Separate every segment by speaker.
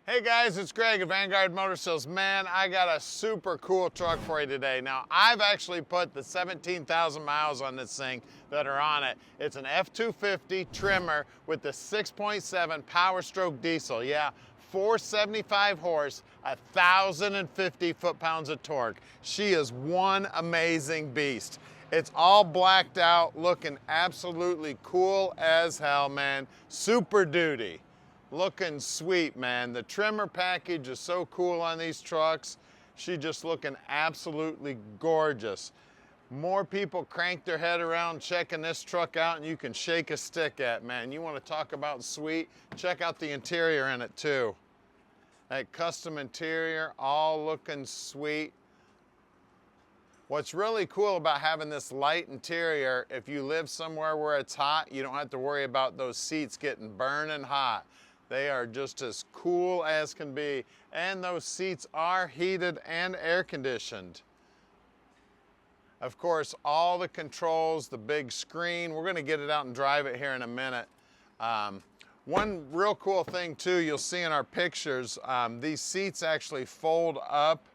Speaker 1: Hey guys, it's Greg at Vanguard Motor Sales. Man, I got a super cool truck for you today. Now, I've actually put the 17,000 miles on this thing that are on it. It's an F250 Tremor with the 6.7 Powerstroke diesel. Yeah, 475 horse, 1,050 foot-pounds of torque. She is one amazing beast. It's all blacked out, looking absolutely cool as hell, man. Super duty. Looking sweet, man. The Tremor package is so cool on these trucks. She just looking absolutely gorgeous. More people crank their head around checking this truck out and you can shake a stick at, man. You want to talk about sweet? Check out the interior in it too. That custom interior, all looking sweet. What's really cool about having this light interior, if you live somewhere where it's hot, you don't have to worry about those seats getting burning hot. They are just as cool as can be. And those seats are heated and air conditioned. Of course, all the controls, the big screen, we're gonna get it out and drive it here in a minute. One real cool thing too, you'll see in our pictures, these seats actually fold up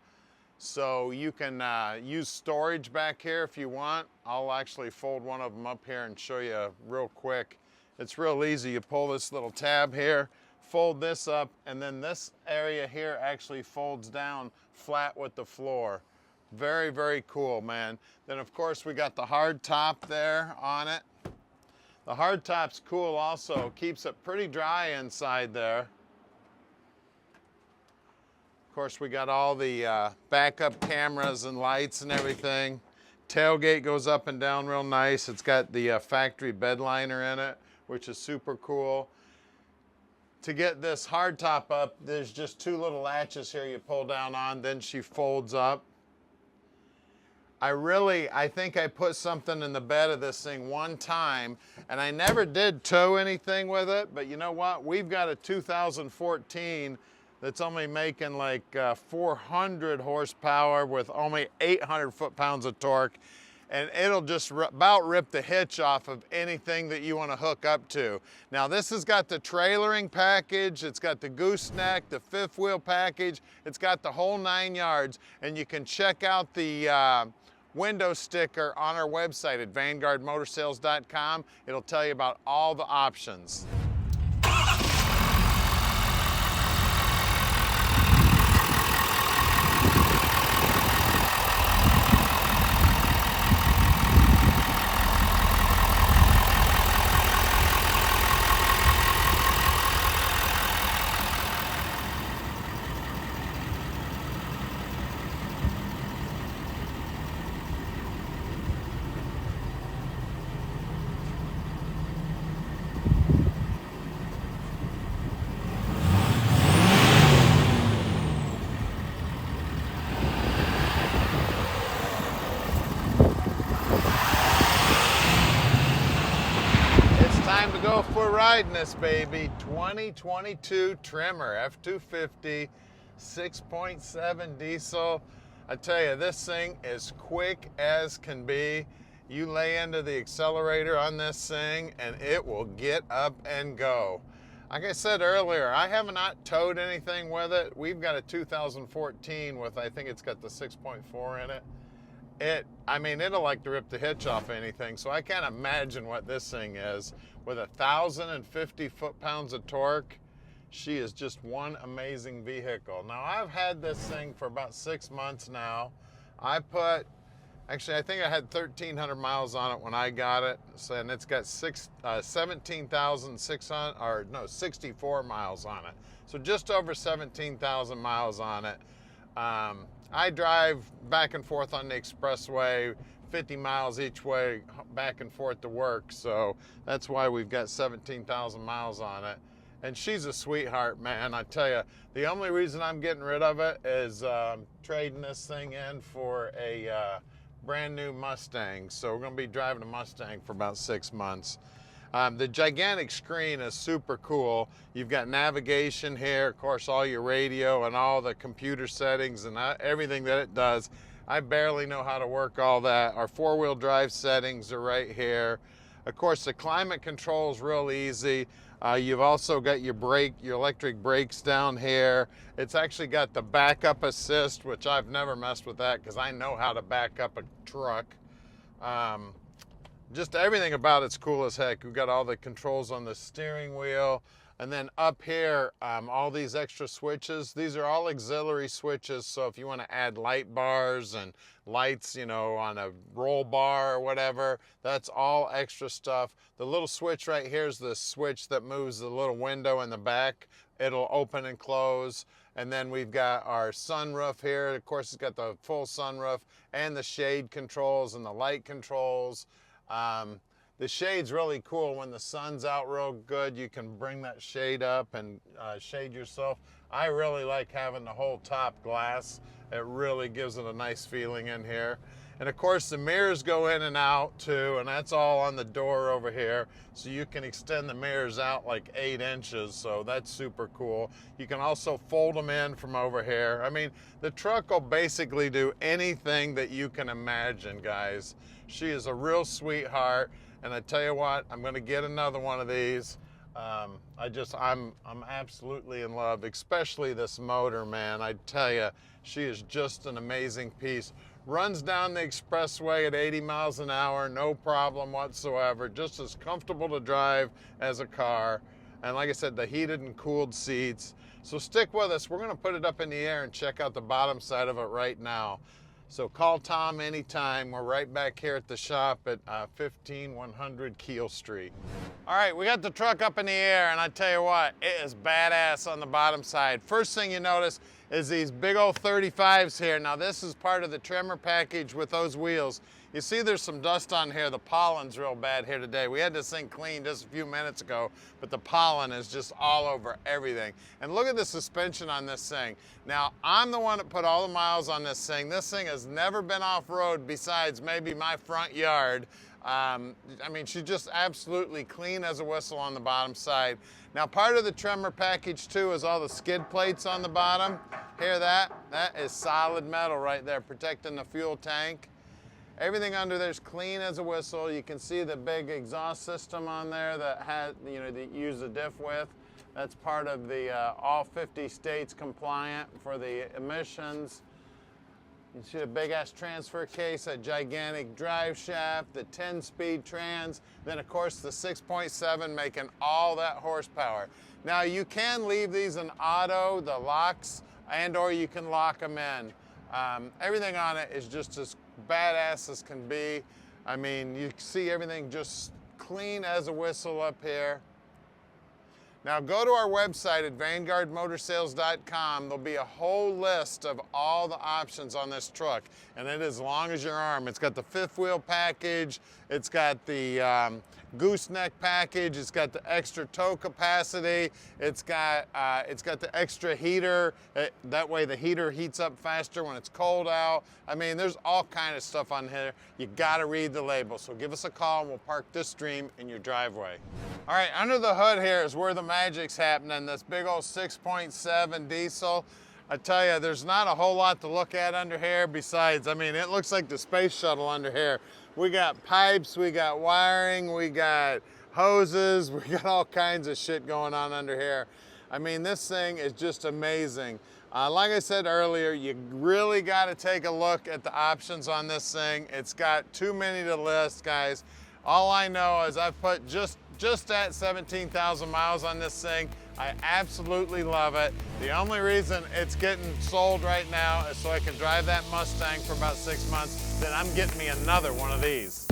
Speaker 1: so you can use storage back here if you want. I'll actually fold one of them up here and show you real quick. It's real easy. You pull this little tab here, fold this up, and then this area here actually folds down flat with the floor. Very, very cool, man. Then of course we got the hard top there on it. The hard top's cool also, keeps it pretty dry inside there. Of course we got all the backup cameras and lights and everything. Tailgate goes up and down real nice. It's got the factory bed liner in it, which is super cool. To get this hard top up, there's just two little latches here you pull down on, then she folds up. I think I put something in the bed of this thing one time, and I never did tow anything with it, but you know what? We've got a 2014 that's only making like 400 horsepower with only 800 foot-pounds of torque. And it'll just about rip the hitch off of anything that you want to hook up to. Now this has got the trailering package, it's got the gooseneck, the fifth wheel package, it's got the whole 9 yards, and you can check out the window sticker on our website at vanguardmotorsales.com. It'll tell you about all the options. Time to go for riding this baby. 2022 Tremor F250 6.7 diesel. I tell you, this thing is quick as can be. You lay into the accelerator on this thing and it will get up and go. Like I said earlier, I have not towed anything with it. We've got a 2014 with, I think it's got the 6.4 in it. It'll like to rip the hitch off anything, so I can't imagine what this thing is. With 1,050 foot-pounds of torque, she is just one amazing vehicle. Now, I've had this thing for about 6 months now. I think I had 1,300 miles on it when I got it, and it's got 64 miles on it. So just over 17,000 miles on it. I drive back and forth on the expressway, 50 miles each way, back and forth to work, so that's why we've got 17,000 miles on it. And she's a sweetheart, man. I tell you, the only reason I'm getting rid of it is trading this thing in for a brand new Mustang. So we're gonna be driving a Mustang for about 6 months. The gigantic screen is super cool. You've got navigation here, of course, all your radio and all the computer settings and everything that it does. I barely know how to work all that. Our four-wheel drive settings are right here. Of course, the climate control is real easy. You've also got your electric brakes down here. It's actually got the backup assist, which I've never messed with that because I know how to back up a truck. Just everything about it's cool as heck. We've got all the controls on the steering wheel. And then up here, all these extra switches, these are all auxiliary switches. So if you want to add light bars and lights, you know, on a roll bar or whatever, that's all extra stuff. The little switch right here is the switch that moves the little window in the back. It'll open and close. And then we've got our sunroof here. Of course, it's got the full sunroof and the shade controls and the light controls. The shade's really cool. When the sun's out real good, you can bring that shade up and shade yourself. I really like having the whole top glass. It really gives it a nice feeling in here. And of course the mirrors go in and out too, and that's all on the door over here. So you can extend the mirrors out like 8 inches, so that's super cool. You can also fold them in from over here. I mean, the truck will basically do anything that you can imagine, guys. She is a real sweetheart. And I tell you what, I'm going to get another one of these. I'm absolutely in love, especially this motor, man. I tell you, she is just an amazing piece. Runs down the expressway at 80 miles an hour, no problem whatsoever. Just as comfortable to drive as a car. And like I said, the heated and cooled seats. So stick with us. We're going to put it up in the air and check out the bottom side of it right now. So call Tom anytime. We're right back here at the shop at 15100 Keel Street. All right, we got the truck up in the air, and I tell you what, it is badass on the bottom side. First thing you notice is these big old 35s here. Now this is part of the Tremor package with those wheels. You see there's some dust on here. The pollen's real bad here today. We had this thing cleaned just a few minutes ago, but the pollen is just all over everything. And look at the suspension on this thing. Now, I'm the one that put all the miles on this thing. This thing has never been off-road besides maybe my front yard. I mean, she's just absolutely clean as a whistle on the bottom side. Now, part of the Tremor package too is all the skid plates on the bottom. Hear that? That is solid metal right there, protecting the fuel tank. Everything under there is clean as a whistle. You can see the big exhaust system on there that has, you know, that you use the diff with. That's part of the all 50 states compliant for the emissions. You see the big ass transfer case, that gigantic drive shaft, the 10-speed trans, then of course the 6.7 making all that horsepower. Now you can leave these in auto, the locks, and or you can lock them in. Everything on it is just as badass as can be. I mean, you see everything just clean as a whistle up here. Now go to our website at vanguardmotorsales.com. There'll be a whole list of all the options on this truck, and it is as long as your arm. It's got the 5th wheel package, it's got the gooseneck package, it's got the extra tow capacity, it's got the extra heater. That way the heater heats up faster when it's cold out. I mean, there's all kind of stuff on here. You gotta read the label. So give us a call and we'll park this dream in your driveway. All right, under the hood here is where the magic's happening. This big old 6.7 diesel. I tell you, there's not a whole lot to look at under here besides, I mean, it looks like the space shuttle under here. We got pipes, we got wiring, we got hoses, we got all kinds of shit going on under here. I mean, this thing is just amazing. Like I said earlier, you really got to take a look at the options on this thing. It's got too many to list, guys. All I know is I've put just at 17,000 miles on this thing. I absolutely love it. The only reason it's getting sold right now is so I can drive that Mustang for about 6 months. Then I'm getting me another one of these.